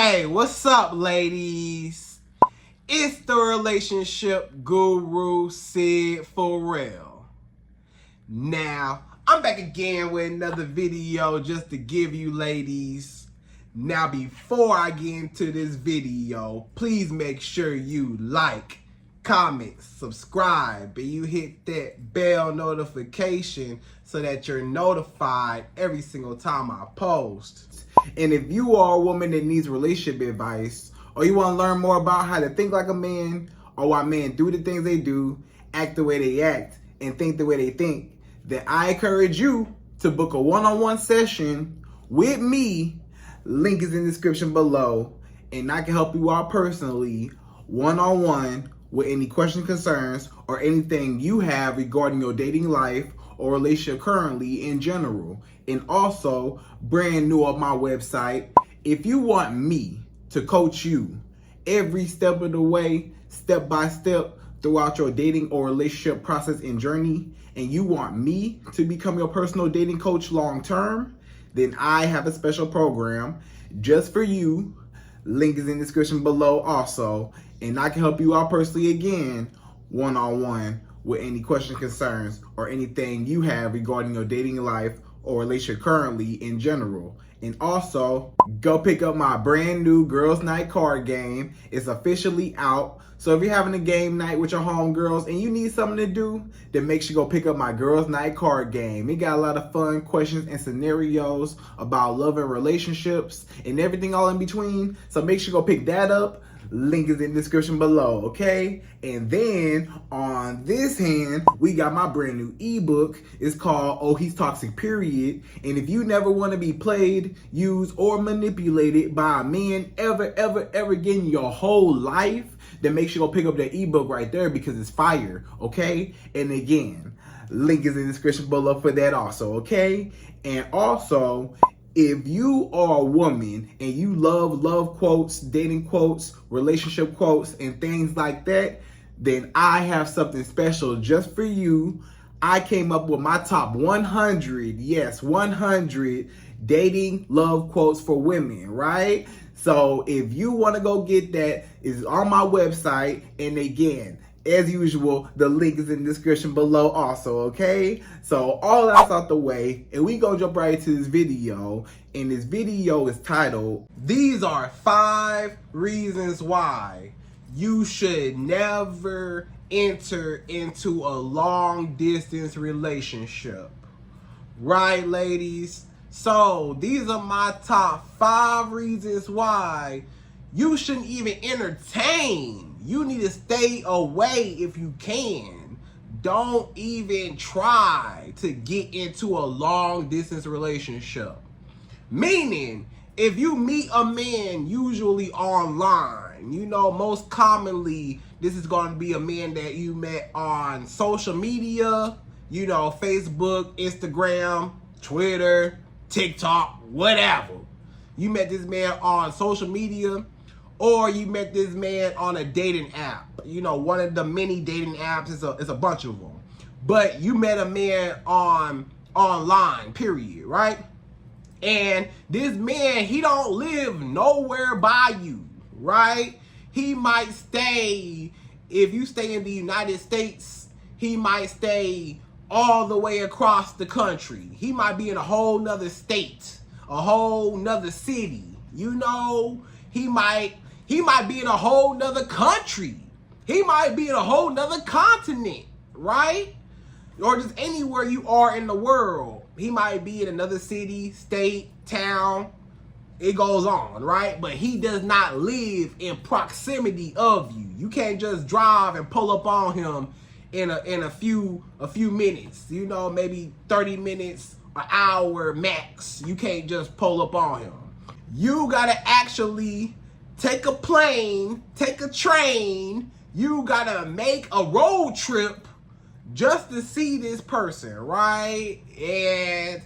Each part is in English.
Hey, what's up, ladies? It's the relationship guru, Sydd Ferrell. Now, I'm back again with another video just to give you ladies. Now, before I get into this video, please make sure you like, comment, subscribe, and you hit that bell notification so that you're notified every single time I post. And if you are a woman that needs relationship advice, or you want to learn more about how to think like a man, or why men do the things they do, act the way they act, and think the way they think, then I encourage you to book a one-on-one session with me. Link is in the description below, and I can help you out personally, one-on-one, with any questions, concerns, or anything you have regarding your dating life or relationship currently in general. And also, brand new on my website, if you want me to coach you every step of the way, step by step, throughout your dating or relationship process and journey, and you want me to become your personal dating coach long term, then I have a special program just for you. Link is in the description below also, and I can help you out personally again, one-on-one, with any questions, concerns, or anything you have regarding your dating life or relationship currently in general. And also, go pick up my brand new Girls Night card game. It's officially out. So if you're having a game night with your homegirls and you need something to do, then make sure you go pick up my Girls Night card game. It got a lot of fun questions and scenarios about love and relationships and everything all in between. So make sure you go pick that up. Link is in the description below, okay? And then on this hand, we got my brand new ebook. It's called Oh He's Toxic, Period. And if you never want to be played, used, or manipulated by a man ever again in your whole life, then make sure you go pick up that ebook right there because it's fire, okay? And again, link is in the description below for that also, okay? And also, if you are a woman and you love quotes, dating quotes, relationship quotes, and things like that, then I have something special just for you. I came up with my top 100, yes, 100 dating love quotes for women, right? So if you want to go get that, it's on my website. And again, as usual, the link is in the description below also, okay? So all that's out the way, and we gonna jump right into this video. And this video is titled, These Are 5 Reasons Why You Should Never Enter Into a Long Distance Relationship. Right, ladies? So these are my top 5 reasons why you shouldn't even entertain. You need to stay away if you can. Don't even try to get into a long distance relationship. Meaning, if you meet a man usually online, you know, most commonly, this is going to be a man that you met on social media, you know, Facebook, Instagram, Twitter, TikTok, whatever. You met this man on social media, or you met this man on a dating app. You know, one of the many dating apps, it's a bunch of them. But you met a man online, period, right? And this man, he don't live nowhere by you, right? He might stay, if you stay in the United States, he might stay all the way across the country. He might be in a whole nother state, a whole nother city. You know, he might be in a whole nother country. He might be in a whole nother continent, right? Or just anywhere you are in the world. He might be in another city, state, town. It goes on, right? But he does not live in proximity of you. You can't just drive and pull up on him in a few minutes. You know, maybe 30 minutes, an hour max. You can't just pull up on him. You gotta actually take a plane, take a train. You gotta make a road trip just to see this person, right? And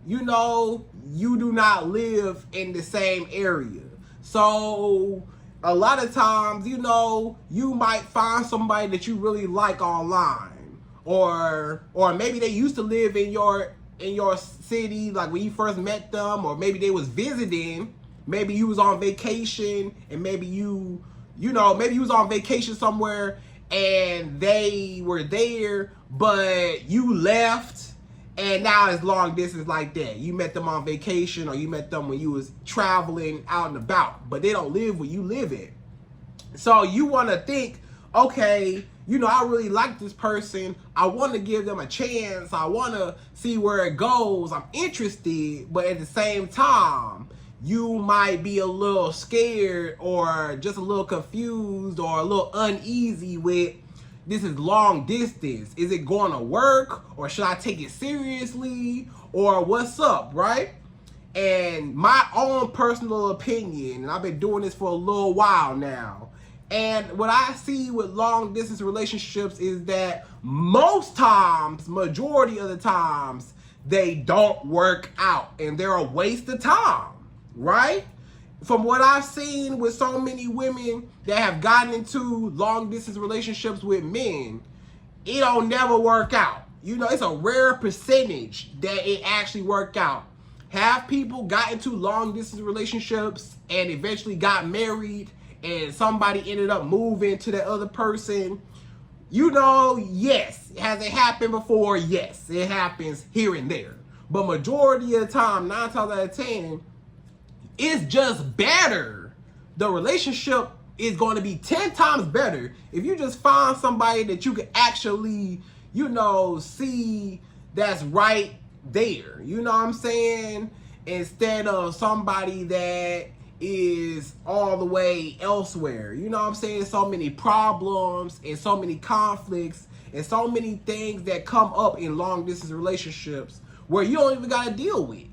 you know, you do not live in the same area. So a lot of times, you know, you might find somebody that you really like online, or maybe they used to live in your city, like when you first met them, or maybe they was visiting, maybe you was on vacation and maybe maybe you was on vacation somewhere and they were there, but you left, and now it's long distance like that. You met them on vacation, or you met them when you was traveling out and about, but they don't live where you live at. So you want to think, okay, I really like this person. I want to give them a chance. I want to see where it goes. I'm interested, but at the same time, you might be a little scared or just a little confused or a little uneasy with, this is long distance. Is it going to work, or should I take it seriously, or what's up, right? And my own personal opinion, and I've been doing this for a little while now, and what I see with long distance relationships is that most times, majority of the times, they don't work out and they're a waste of time, right? From what I've seen with so many women that have gotten into long distance relationships with men, it don't never work out. It's a rare percentage that it actually work out. Have people got into long distance relationships and eventually got married, and somebody ended up moving to that other person? Yes. Has it happened before? Yes, it happens here and there. But majority of the time, 9 times out of 10, it's just better. The relationship is going to be 10 times better if you just find somebody that you can actually, see that's right there. You know what I'm saying? Instead of somebody that is all the way elsewhere. You know what I'm saying? So many problems and so many conflicts and so many things that come up in long distance relationships where you don't even got to deal with,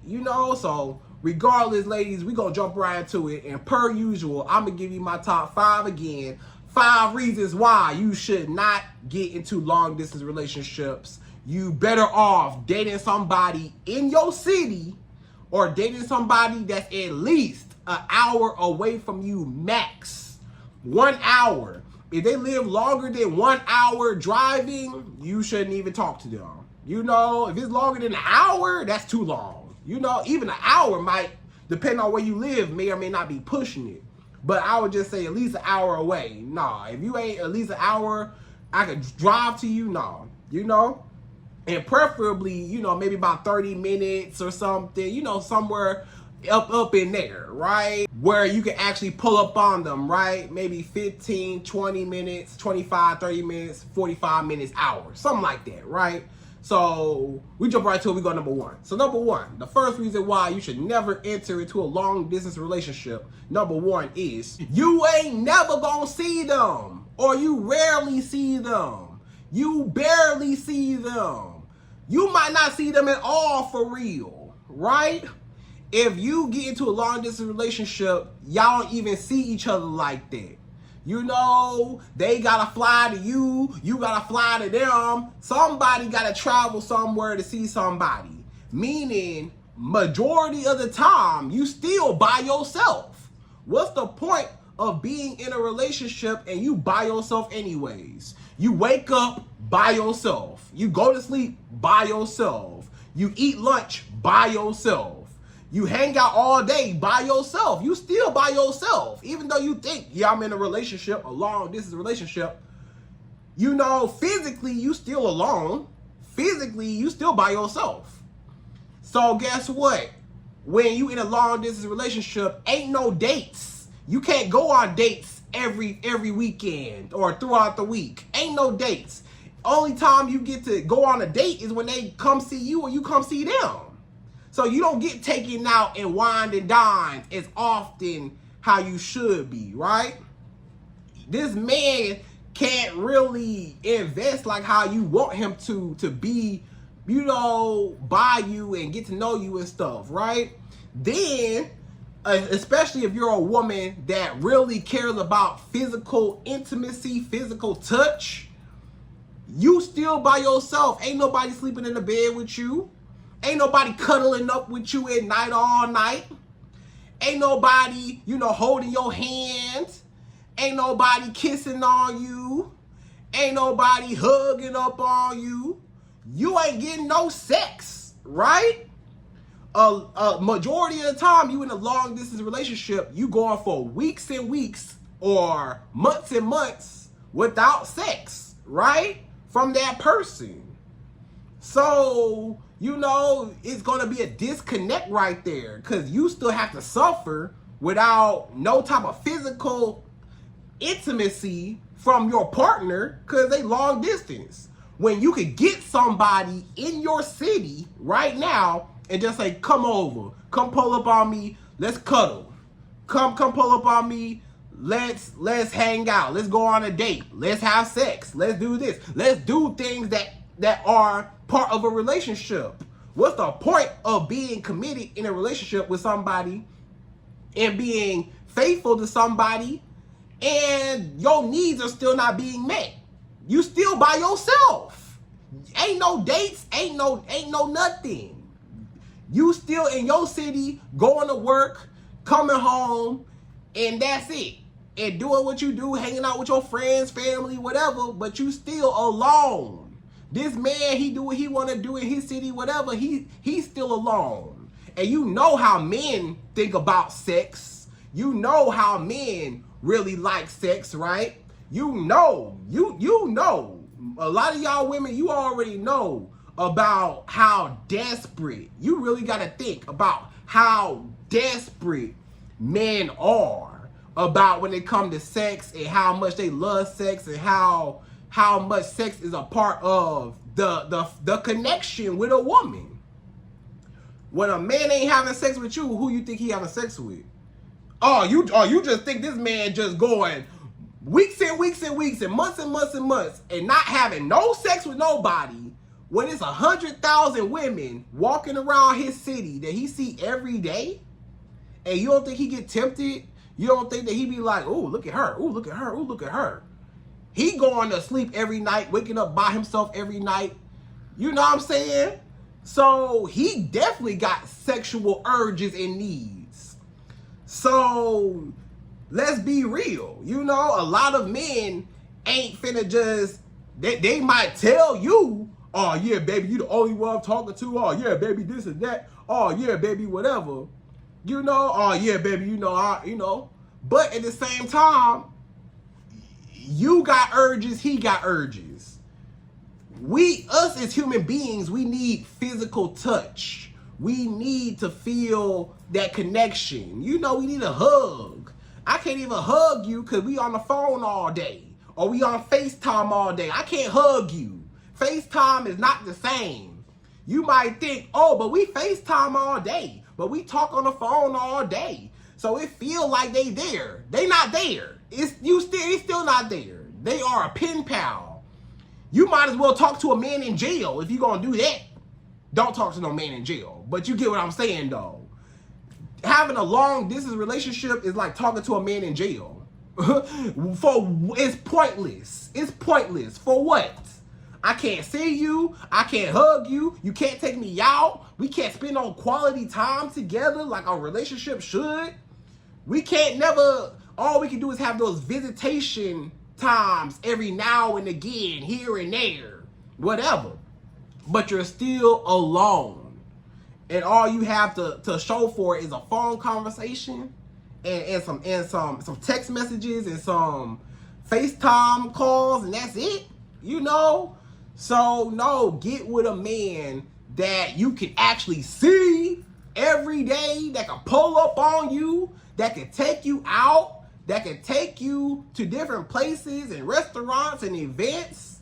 So regardless, ladies, we gonna jump right into it. And per usual, I'm gonna give you my top 5 again. 5 reasons why you should not get into long distance relationships. You better off dating somebody in your city or dating somebody that's at least an hour away from you max. 1 hour. If they live longer than 1 hour driving, you shouldn't even talk to them. If it's longer than an hour, that's too long. Even an hour might, depending on where you live, may or may not be pushing it. But I would just say at least an hour away. Nah, if you ain't at least an hour, I could drive to you. Nah, and preferably, maybe about 30 minutes or something, somewhere up in there, right? Where you can actually pull up on them, right? Maybe 15, 20 minutes, 25, 30 minutes, 45 minutes, hour, something like that, right? So we jump right to it. We go number 1. So number 1, the first reason why you should never enter into a long distance relationship, number 1 is you ain't never gonna see them, or you rarely see them. You barely see them. You might not see them at all for real, right? If you get into a long distance relationship, y'all don't even see each other like that. They gotta fly to you, you gotta fly to them. Somebody gotta travel somewhere to see somebody. Meaning, majority of the time, you still by yourself. What's the point of being in a relationship and you by yourself anyways? You wake up by yourself. You go to sleep by yourself. You eat lunch by yourself. You hang out all day by yourself. You still by yourself. Even though you think, yeah, I'm in a relationship, a long distance relationship. Physically, you still alone. Physically, you still by yourself. So guess what? When you in a long distance relationship, ain't no dates. You can't go on dates every weekend or throughout the week. Ain't no dates. Only time you get to go on a date is when they come see you or you come see them. So you don't get taken out and wined and dined as often how you should be, right? This man can't really invest like how you want him to be, by you and get to know you and stuff, right? Then, especially if you're a woman that really cares about physical intimacy, physical touch, you still by yourself. Ain't nobody sleeping in the bed with you. Ain't nobody cuddling up with you at night all night. Ain't nobody, holding your hands. Ain't nobody kissing on you. Ain't nobody hugging up on you. You ain't getting no sex, right? a majority of the time you in a long distance relationship, you going for weeks and weeks or months and months without sex, right? From that person. So, you know, it's going to be a disconnect right there because you still have to suffer without no type of physical intimacy from your partner because they long distance. When you could get somebody in your city right now and just say, come over, come pull up on me, let's cuddle. Come pull up on me, let's hang out, let's go on a date, let's have sex, let's do this, let's do things that are part of a relationship. What's the point of being committed in a relationship with somebody and being faithful to somebody and your needs are still not being met? You still by yourself. Ain't no dates, ain't no nothing. You still in your city, going to work, coming home, and that's it. And doing what you do, hanging out with your friends, family, whatever, but you still alone. This man, he do what he want to do in his city, whatever, he's still alone. And you know how men think about sex. You know how men really like sex, right? You know, a lot of y'all women, you already know about how desperate, you really got to think about how desperate men are about when it comes to sex and how much they love sex and how much sex is a part of the connection with a woman. When a man ain't having sex with you, who you think he having sex with? You just think this man just going weeks and weeks and weeks and months and months and months and not having no sex with nobody when it's 100,000 women walking around his city that he see every day? And you don't think he get tempted? You don't think that he be like, oh, look at her, oh, look at her, oh, look at her. He going to sleep every night, waking up by himself every night. You know what I'm saying? So he definitely got sexual urges and needs. So let's be real. You know, a lot of men ain't finna just, they might tell you, oh yeah, baby, you the only one I'm talking to. Oh yeah, baby, this and that. Oh yeah, baby, whatever. You know, oh yeah, baby, you know. But at the same time, you got urges, he got urges. Us as human beings, we need physical touch. We need to feel that connection. You know, we need a hug. I can't even hug you because we on the phone all day. Or we on FaceTime all day. I can't hug you. FaceTime is not the same. You might think, oh, but we FaceTime all day. But we talk on the phone all day. So it feel like they there. They not there. It's still not there. They are a pen pal. You might as well talk to a man in jail if you're going to do that. Don't talk to no man in jail. But you get what I'm saying, though. Having a long distance relationship is like talking to a man in jail. It's pointless. It's pointless. For what? I can't see you. I can't hug you. You can't take me out. We can't spend no quality time together like our relationship should. We can't never, all we can do is have those visitation times every now and again, here and there, whatever. But you're still alone. And all you have to show for it is a phone conversation and some text messages and some FaceTime calls, and that's it, you know? So no, get with a man that you can actually see every day, that can pull up on you, that can take you out, that can take you to different places and restaurants and events.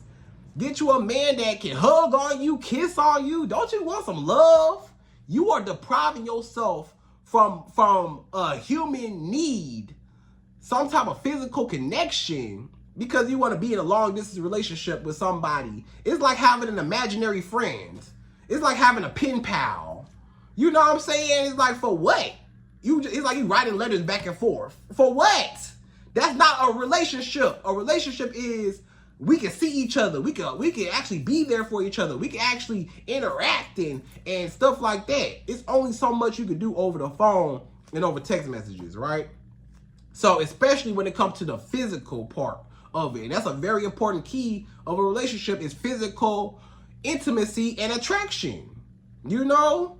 Get you a man that can hug on you, kiss on you. Don't you want some love? You are depriving yourself from a human need, some type of physical connection, because you want to be in a long distance relationship with somebody. It's like having an imaginary friend. It's like having a pen pal. You know what I'm saying? It's like, for what? It's like you writing letters back and forth. For what? That's not a relationship. A relationship is we can see each other. We can actually be there for each other. We can actually interact and stuff like that. It's only so much you can do over the phone and over text messages, right? So especially when it comes to the physical part of it. And that's a very important key of a relationship, is physical intimacy and attraction. You know?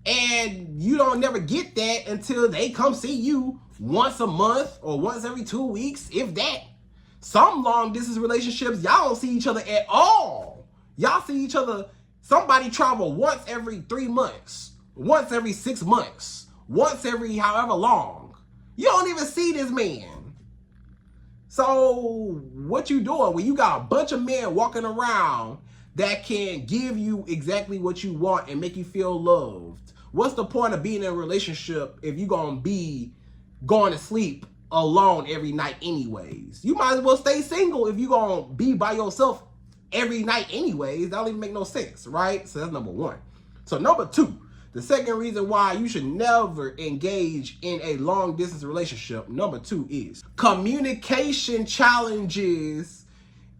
And you don't never get that until they come see you once a month or once every 2 weeks, if that. Some long distance relationships, y'all don't see each other at all. Y'all see each other, somebody travel once every 3 months, once every 6 months, once every however long. You don't even see this man. So what you doing when you got a bunch of men walking around that can give you exactly what you want and make you feel loved? What's the point of being in a relationship if you're going to be going to sleep alone every night anyways? You might as well stay single if you're going to be by yourself every night anyways. That don't even make no sense, right? So that's number one. So number two, the second reason why you should never engage in a long distance relationship, number two, is communication challenges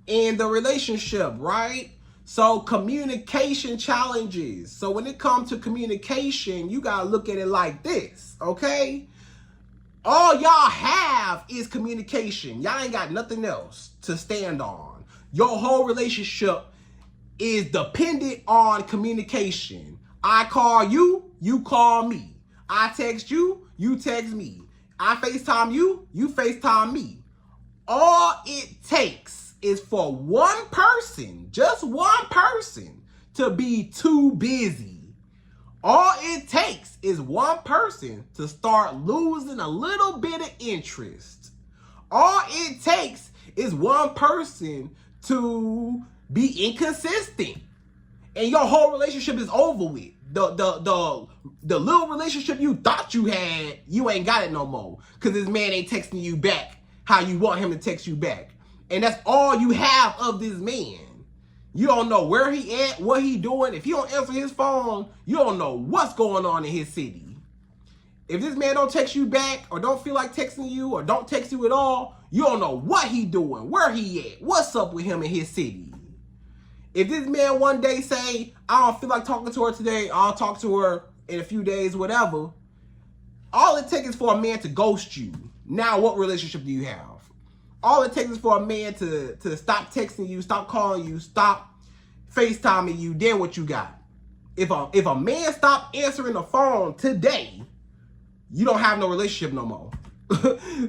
in the relationship, right? So communication challenges. So when it comes to communication, you got to look at it like this, okay? All y'all have is communication. Y'all ain't got nothing else to stand on. Your whole relationship is dependent on communication. I call you, you call me. I text you, you text me. I FaceTime you, you FaceTime me. All it takes is for one person, just one person, to be too busy. All it takes is one person to start losing a little bit of interest. All it takes is one person to be inconsistent, and your whole relationship is over with. The little relationship you thought you had, you ain't got it no more, because this man ain't texting you back how you want him to text you back. And that's all you have of this man. You don't know where he at, what he doing. If he don't answer his phone, you don't know what's going on in his city. If this man don't text you back, or don't feel like texting you, or don't text you at all, you don't know what he doing, where he at, what's up with him in his city. If this man one day say, I don't feel like talking to her today, I'll talk to her in a few days, whatever, all it takes is for a man to ghost you. Now what relationship do you have? All it takes is for a man to stop texting you, stop calling you, stop FaceTiming you. Then what you got? If a man stop answering the phone today, you don't have no relationship no more.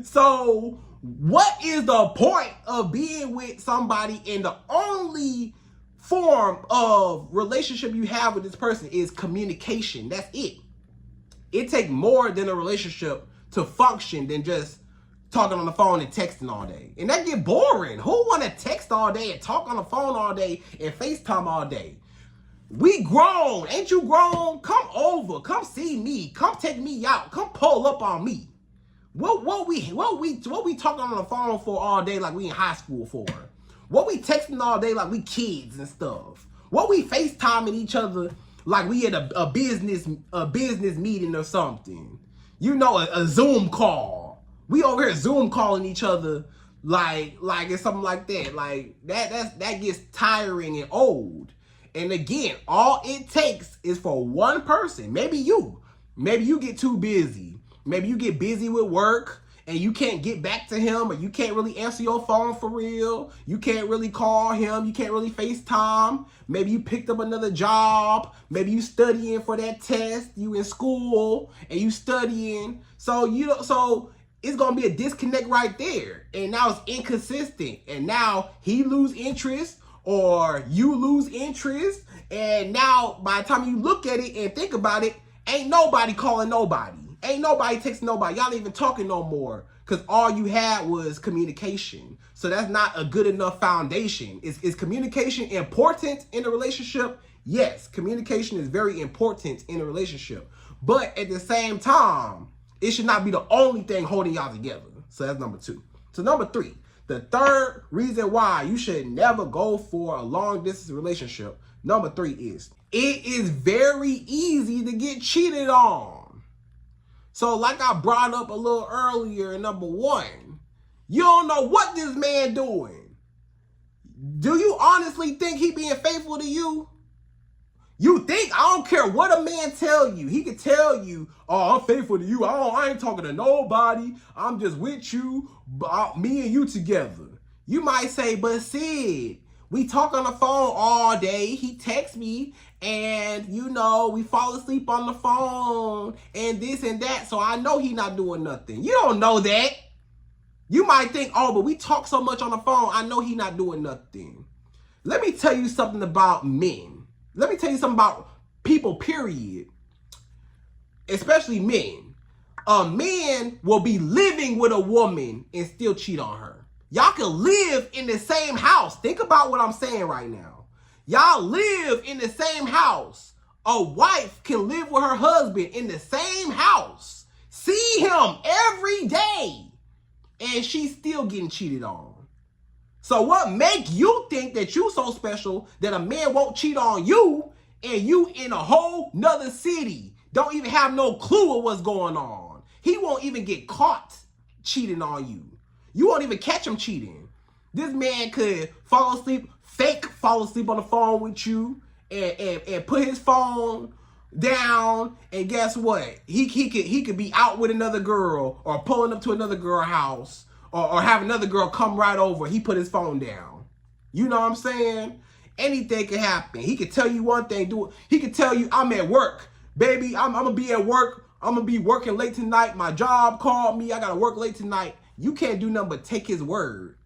So what is the point of being with somebody, and the only form of relationship you have with this person is communication? That's it. It takes more than a relationship to function than just talking on the phone and texting all day. And that get boring. Who want to text all day and talk on the phone all day and FaceTime all day? We grown. Ain't you grown? Come over. Come see me. Come take me out. Come pull up on me. What we talking on the phone for all day like we in high school for? What we texting all day like we kids and stuff? What we FaceTiming each other like we at a business meeting or something? You know, a Zoom call. We over here Zoom calling each other like it's something like that. Like that gets tiring and old. And again, all it takes is for one person. Maybe you get too busy. Maybe you get busy with work and you can't get back to him, or you can't really answer your phone for real. You can't really call him. You can't really FaceTime. Maybe you picked up another job. Maybe you studying for that test. You in school and you studying. So it's going to be a disconnect right there. And now it's inconsistent. And now he lose interest, or you lose interest. And now by the time you look at it and think about it, ain't nobody calling nobody. Ain't nobody texting nobody. Y'all ain't even talking no more, because all you had was communication. So that's not a good enough foundation. Is communication important in a relationship? Yes, communication is very important in a relationship. But at the same time, it should not be the only thing holding y'all together. So that's number two. So number three, the third reason why you should never go for a long distance relationship, number three, is it is very easy to get cheated on. So like I brought up a little earlier, number one, you don't know what this man doing. Do you honestly think he being faithful to you? You think, I don't care what a man tell you. He could tell you, oh, I'm faithful to you. I ain't talking to nobody. I'm just with you, me and you together. You might say, but Sid, We talk on the phone all day. He texts me and, you know, we fall asleep on the phone and this and that. So I know he not doing nothing. You don't know that. You might think, oh, but we talk so much on the phone. I know he not doing nothing. Let me tell you something about men. Let me tell you something about people, period. Especially men. A man will be living with a woman and still cheat on her. Y'all can live in the same house. Think about what I'm saying right now. Y'all live in the same house. A wife can live with her husband in the same house. See him every day. And she's still getting cheated on. So what make you think that you so special that a man won't cheat on you and you in a whole nother city don't even have no clue of what's going on? He won't even get caught cheating on you. You won't even catch him cheating. This man could fall asleep, fake fall asleep on the phone with you and put his phone down, and guess what? He could be out with another girl or pulling up to another girl's house or have another girl come right over. He put his phone down. You know what I'm saying? Anything could happen. He could tell you one thing, do it. He could tell you, I'm at work. Baby, I'm gonna be at work. I'm gonna be working late tonight. My job called me. I gotta work late tonight. You can't do nothing but take his word.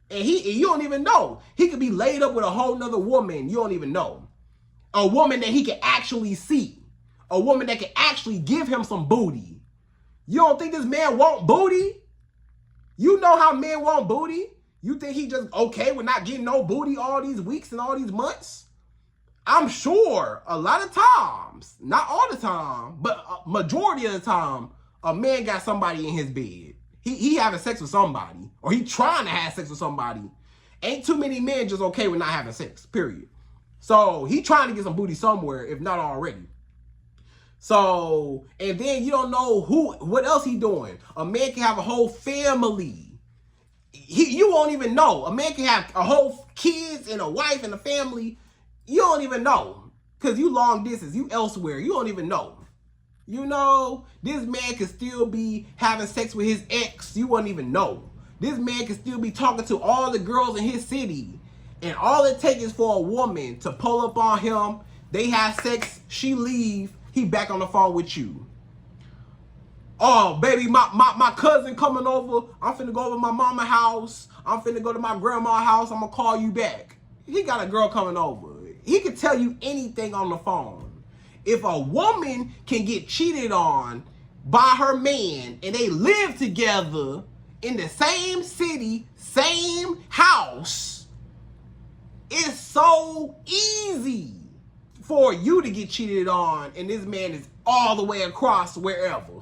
And you don't even know. He could be laid up with a whole nother woman. You don't even know. A woman that he can actually see. A woman that can actually give him some booty. You don't think this man want booty? You know how men want booty? You think he just okay with not getting no booty all these weeks and all these months? I'm sure a lot of times, not all the time, but a majority of the time, a man got somebody in his bed. He having sex with somebody, or he trying to have sex with somebody. Ain't too many men just okay with not having sex, period. So he trying to get some booty somewhere, if not already. So, and then you don't know what else he doing. A man can have a whole family. You won't even know. A man can have a whole kids and a wife and a family. You don't even know. Because you long distance, you elsewhere. You don't even know. You know, this man could still be having sex with his ex. You won't even know. This man could still be talking to all the girls in his city. And all it takes is for a woman to pull up on him. They have sex. She leave. He back on the phone with you. Oh, baby, my cousin coming over. I'm finna go over to my mama's house. I'm finna go to my grandma's house. I'm gonna call you back. He got a girl coming over. He can tell you anything on the phone. If a woman can get cheated on by her man and they live together in the same city, same house, it's so easy for you to get cheated on, and this man is all the way across wherever.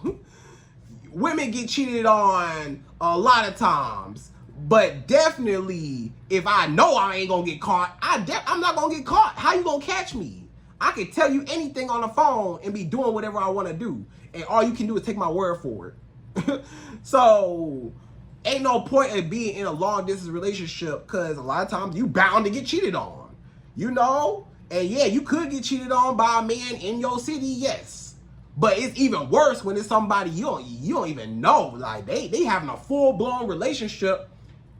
Women get cheated on a lot of times, but definitely if I know I ain't gonna get caught, I'm not gonna get caught. How you gonna catch me? I can tell you anything on the phone and be doing whatever I want to do, and all you can do is take my word for it. So ain't no point in being in a long distance relationship, because a lot of times you bound to get cheated on, you know. And yeah, you could get cheated on by a man in your city, yes. But it's even worse when it's somebody you don't even know. Like they having a full-blown relationship.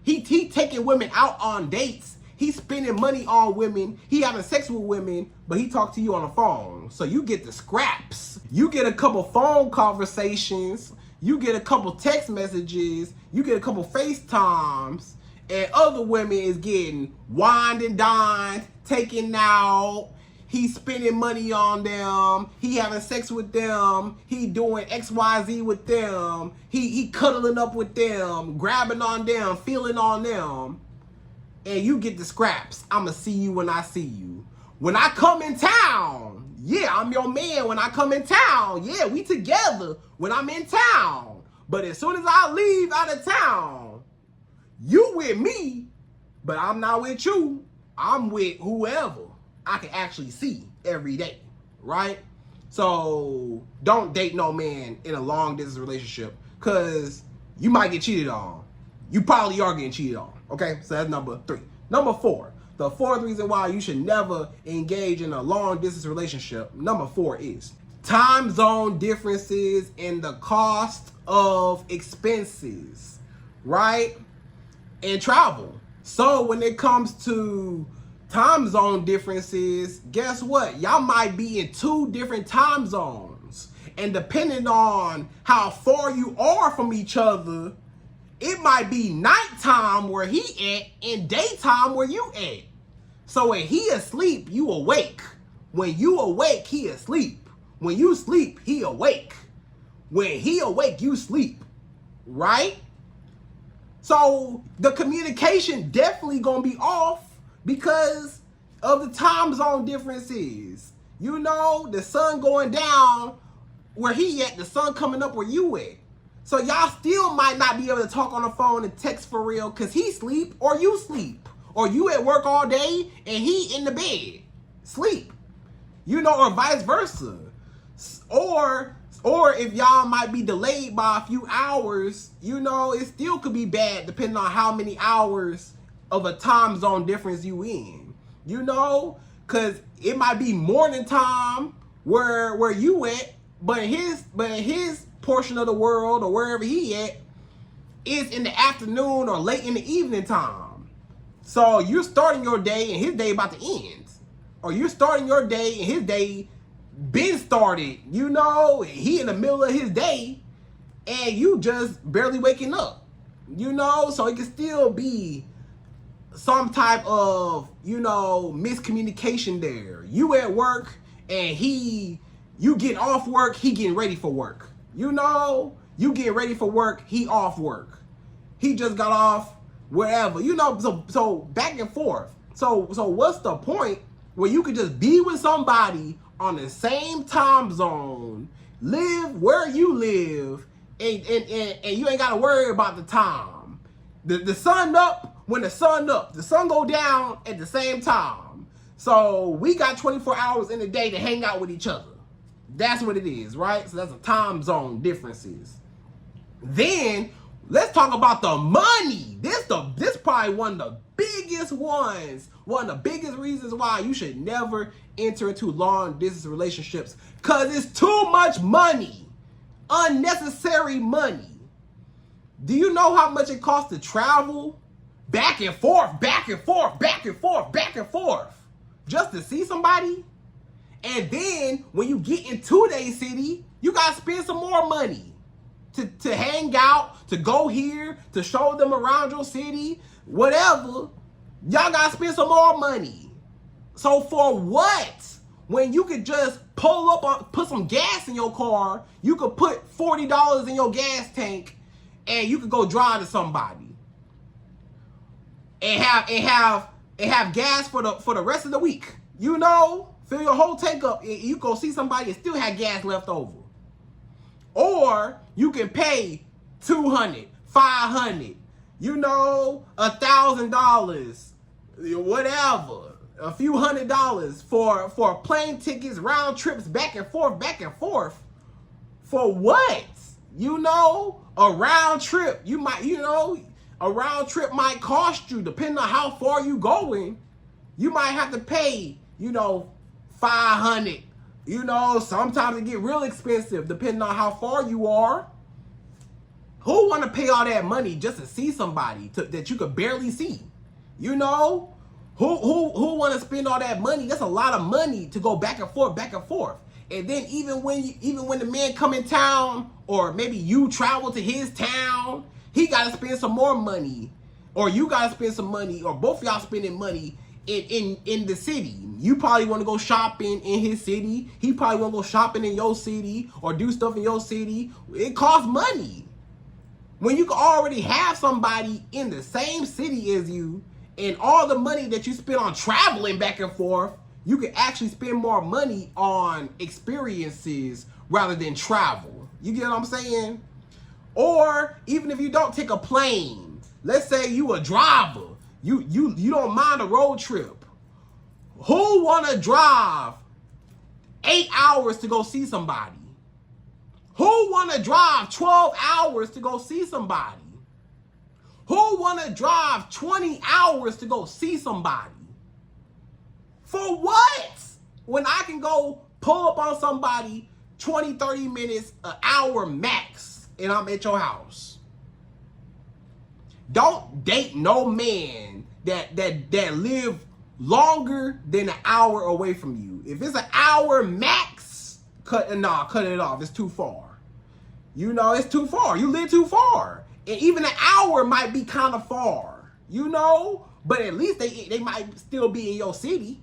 He taking women out on dates. He's spending money on women. He having sex with women, but he talk to you on the phone. So you get the scraps. You get a couple phone conversations. You get a couple text messages. You get a couple FaceTimes. And other women is getting wined and dined, taken out. He's spending money on them. He having sex with them. He doing XYZ with them. He cuddling up with them, grabbing on them, feeling on them. And you get the scraps. I'ma see you when I see you. When I come in town, yeah, I'm your man. When I come in town, yeah, we together when I'm in town. But as soon as I leave out of town, you with me, but I'm not with you. I'm with whoever I can actually see every day, right? So don't date no man in a long distance relationship, because you might get cheated on. You probably are getting cheated on, okay? So that's number 3. Number 4, the fourth reason why you should never engage in a long distance relationship, number 4 is time zone differences and the cost of expenses, right? And travel. So when it comes to time zone differences, guess what? Y'all might be in 2 different time zones. And depending on how far you are from each other, it might be nighttime where he at and daytime where you at. So when he asleep, you awake. When you awake, he asleep. When you sleep, he awake. When he awake, you sleep. Right? So the communication definitely gonna be off because of the time zone differences. You know, the sun going down where he at, the sun coming up where you at. So y'all still might not be able to talk on the phone and text for real because he sleep or you sleep. Or you at work all day and he in the bed, sleep. You know, or vice versa. Or if y'all might be delayed by a few hours, you know, it still could be bad depending on how many hours of a time zone difference you in. You know, because it might be morning time where you at, but his portion of the world or wherever he at is in the afternoon or late in the evening time. So you're starting your day and his day about to end. Or you're starting your day and his day been started. You know, he in the middle of his day and you just barely waking up. You know, so it can still be some type of, you know, miscommunication there. You at work and you get off work, he getting ready for work. You know, you get ready for work, he off work. He just got off wherever. You know, so back and forth. So what's the point where you could just be with somebody on the same time zone, live where you live, and you ain't gotta worry about the time. The sun up when the sun up. The sun go down at the same time. So we got 24 hours in a day to hang out with each other. That's what it is, right? So that's the time zone differences. Then let's talk about the money. This probably one of the biggest ones. One of the biggest reasons why you should never enter into long distance relationships, because it's too much money. Unnecessary money. Do you know how much it costs to travel back and forth, back and forth, back and forth, back and forth, just to see somebody? And then when you get into their city, you gotta spend some more money to hang out, to go here, to show them around your city, whatever. Y'all gotta spend some more money. So for what? When you could just pull up, put some gas in your car, you could put $40 in your gas tank, and you could go drive to somebody, and have gas for the rest of the week. You know, fill your whole tank up, and you go see somebody and still have gas left over. Or you can pay $200, $500, you know, $1,000, whatever, a few $100s for plane tickets, round trips, back and forth. For what? You know, a round trip, a round trip might cost you, depending on how far you going, you might have to pay, $500. Sometimes it get real expensive depending on how far you are. Who want to pay all that money just to see somebody that you could barely see? Who want to spend all that money? That's a lot of money to go back and forth. And then even when the man come in town, or maybe you travel to his town, he got to spend some more money, or you got to spend some money, or both of y'all spending money in the city. You probably want to go shopping in his city. He probably want to go shopping in your city or do stuff in your city. It costs money. When you can already have somebody in the same city as you, and all the money that you spend on traveling back and forth, you can actually spend more money on experiences rather than travel. You get what I'm saying? Or even if you don't take a plane, let's say you a driver, you don't mind a road trip. Who want to drive 8 hours to go see somebody? Who want to drive 12 hours to go see somebody? Who want to drive 20 hours to go see somebody? For what? When I can go pull up on somebody 20, 30 minutes, an hour max, and I'm at your house. Don't date no man that live longer than an hour away from you. If it's an hour max, cut it off. It's too far. You know, it's too far. You live too far. And even an hour might be kind of far, you know? But at least they might still be in your city.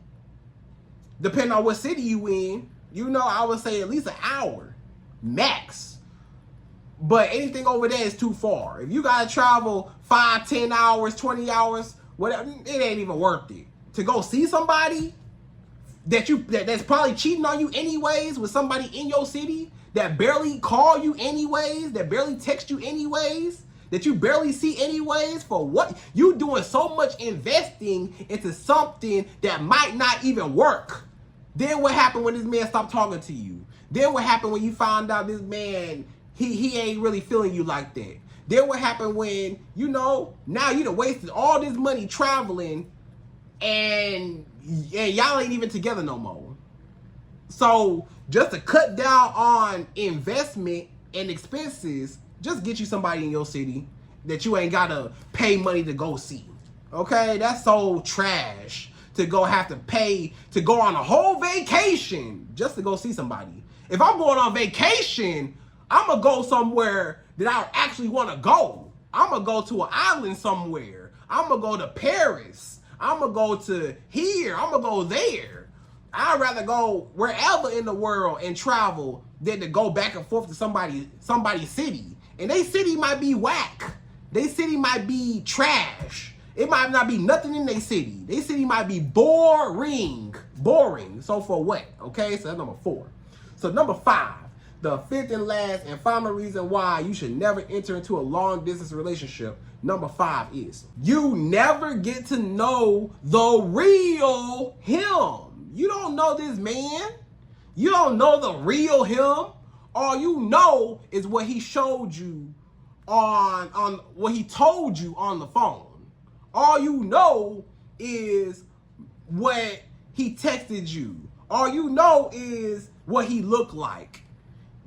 Depending on what city you in. You know, I would say at least an hour max. But anything over there is too far. If you gotta travel 5, 10 hours, 20 hours, whatever, it ain't even worth it. To go see somebody that's probably cheating on you anyways, with somebody in your city that barely call you anyways, that barely text you anyways, that you barely see anyways, for what? You doing so much investing into something that might not even work. Then what happened when this man stopped talking to you? Then what happened when you found out this man, he ain't really feeling you like that? Then what happened when, you know, now you done wasted all this money traveling and y'all ain't even together no more. So just to cut down on investment and expenses, just get you somebody in your city that you ain't gotta pay money to go see. Okay, that's so trash to go have to pay to go on a whole vacation just to go see somebody. If I'm going on vacation, I'm gonna go somewhere that I actually want to go. I'm gonna go to an island somewhere. I'm gonna go to Paris. I'm gonna go to here. I'm gonna go there. I'd rather go wherever in the world and travel than to go back and forth to somebody's city. And they city might be whack. They city might be trash. It might not be nothing in their city. Their city might be boring. Boring. So for what? Okay, so that's number 4. So number 5, the 5th and last and final reason why you should never enter into a long distance relationship. Number 5 is you never get to know the real him. You don't know this man. You don't know the real him. All you know is what he showed you on what he told you on the phone. All you know is what he texted you. All you know is what he looked like.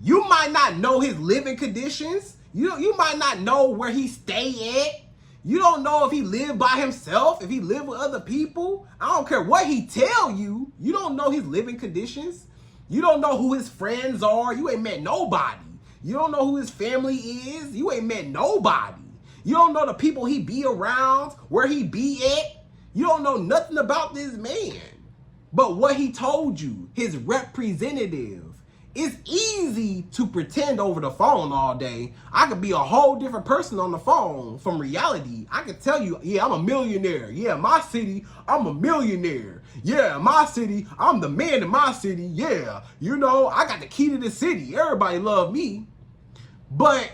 You might not know his living conditions. You might not know where he stay at. You don't know if he lived by himself, if he lived with other people. I don't care what he tell you. You don't know his living conditions. You don't know who his friends are. You ain't met nobody. You don't know who his family is. You ain't met nobody. You don't know the people he be around, where he be at. You don't know nothing about this man. But what he told you, his representative. It's easy to pretend over the phone all day. I could be a whole different person on the phone from reality. I could tell you, yeah, I'm a millionaire. Yeah, my city, I'm a millionaire. Yeah, my city, I'm the man in my city. Yeah, you know, I got the key to the city. Everybody love me. But,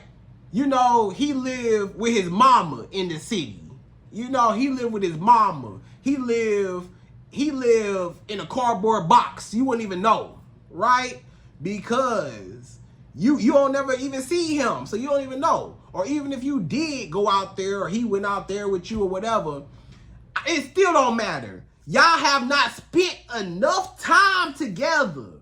you know, he lived with his mama in the city. You know, he lived with his mama. He lived in a cardboard box. You wouldn't even know, right? Because you don't never even see him, so you don't even know. Or even if you did go out there, or he went out there with you or whatever, it still don't matter. Y'all have not spent enough time together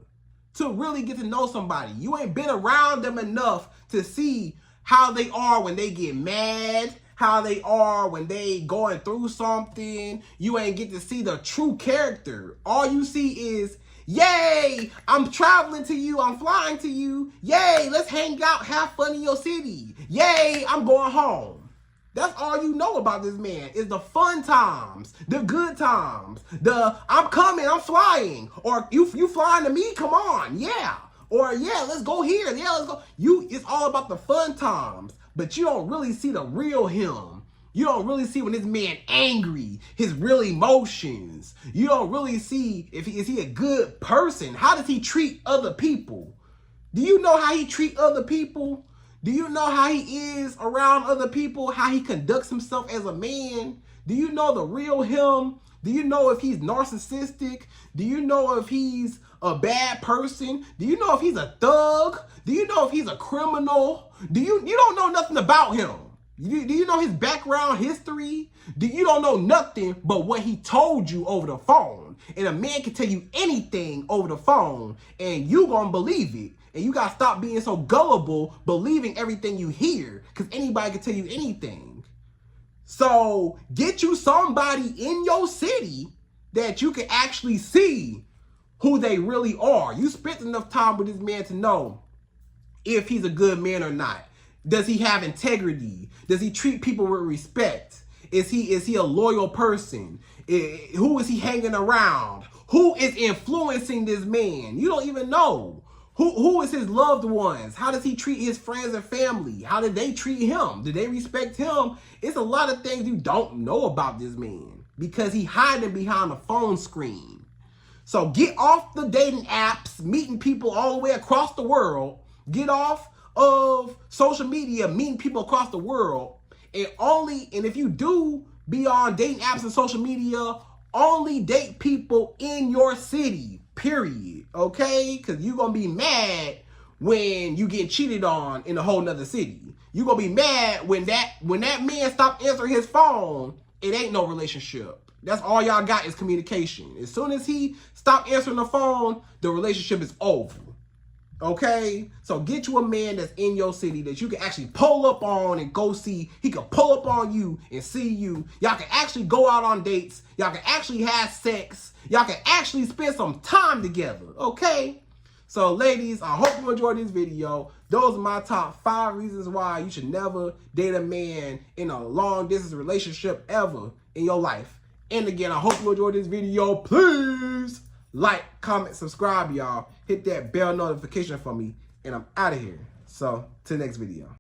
to really get to know somebody. You ain't been around them enough to see how they are when they get mad, how they are when they going through something. You ain't get to see the true character. All you see is, yay, I'm traveling to you, I'm flying to you. Yay, let's hang out, have fun in your city. Yay, I'm going home. That's all you know about this man is the fun times, the good times, the I'm coming, I'm flying. Or you flying to me, come on, yeah. Or yeah, let's go here, yeah, let's go. It's all about the fun times, but you don't really see the real him. You don't really see when this man angry, his real emotions. You don't really see is he a good person? How does he treat other people? Do you know how he treat other people? Do you know how he is around other people? How he conducts himself as a man? Do you know the real him? Do you know if he's narcissistic? Do you know if he's a bad person? Do you know if he's a thug? Do you know if he's a criminal? You don't know nothing about him. Do you know his background history? You don't know nothing but what he told you over the phone. And a man can tell you anything over the phone and you gonna believe it. And you gotta stop being so gullible, believing everything you hear, because anybody can tell you anything. So get you somebody in your city that you can actually see who they really are. You spent enough time with this man to know if he's a good man or not. Does he have integrity? Does he treat people with respect? Is he a loyal person? Who is he hanging around? Who is influencing this man? You don't even know. Who is his loved ones? How does he treat his friends and family? How did they treat him? Do they respect him? It's a lot of things you don't know about this man because he hiding behind a phone screen. So get off the dating apps, meeting people all the way across the world. Get off of social media, meeting people across the world. And if you do be on dating apps and social media, only date people in your city, period. Okay? Because you're going to be mad when you get cheated on in a whole nother city. You're going to be mad when that man stop answering his phone. It ain't no relationship. That's all y'all got is communication. As soon as he stop answering the phone, the relationship is over. Okay? So get you a man that's in your city that you can actually pull up on and go see. He can pull up on you and see you. Y'all can actually go out on dates. Y'all can actually have sex. Y'all can actually spend some time together. Okay? So ladies, I hope you enjoyed this video. Those are my top 5 reasons why you should never date a man in a long distance relationship ever in your life. And again, I hope you enjoyed this video. Please like, comment, subscribe, y'all. Hit that bell notification for me. And I'm out of here. So, to the next video.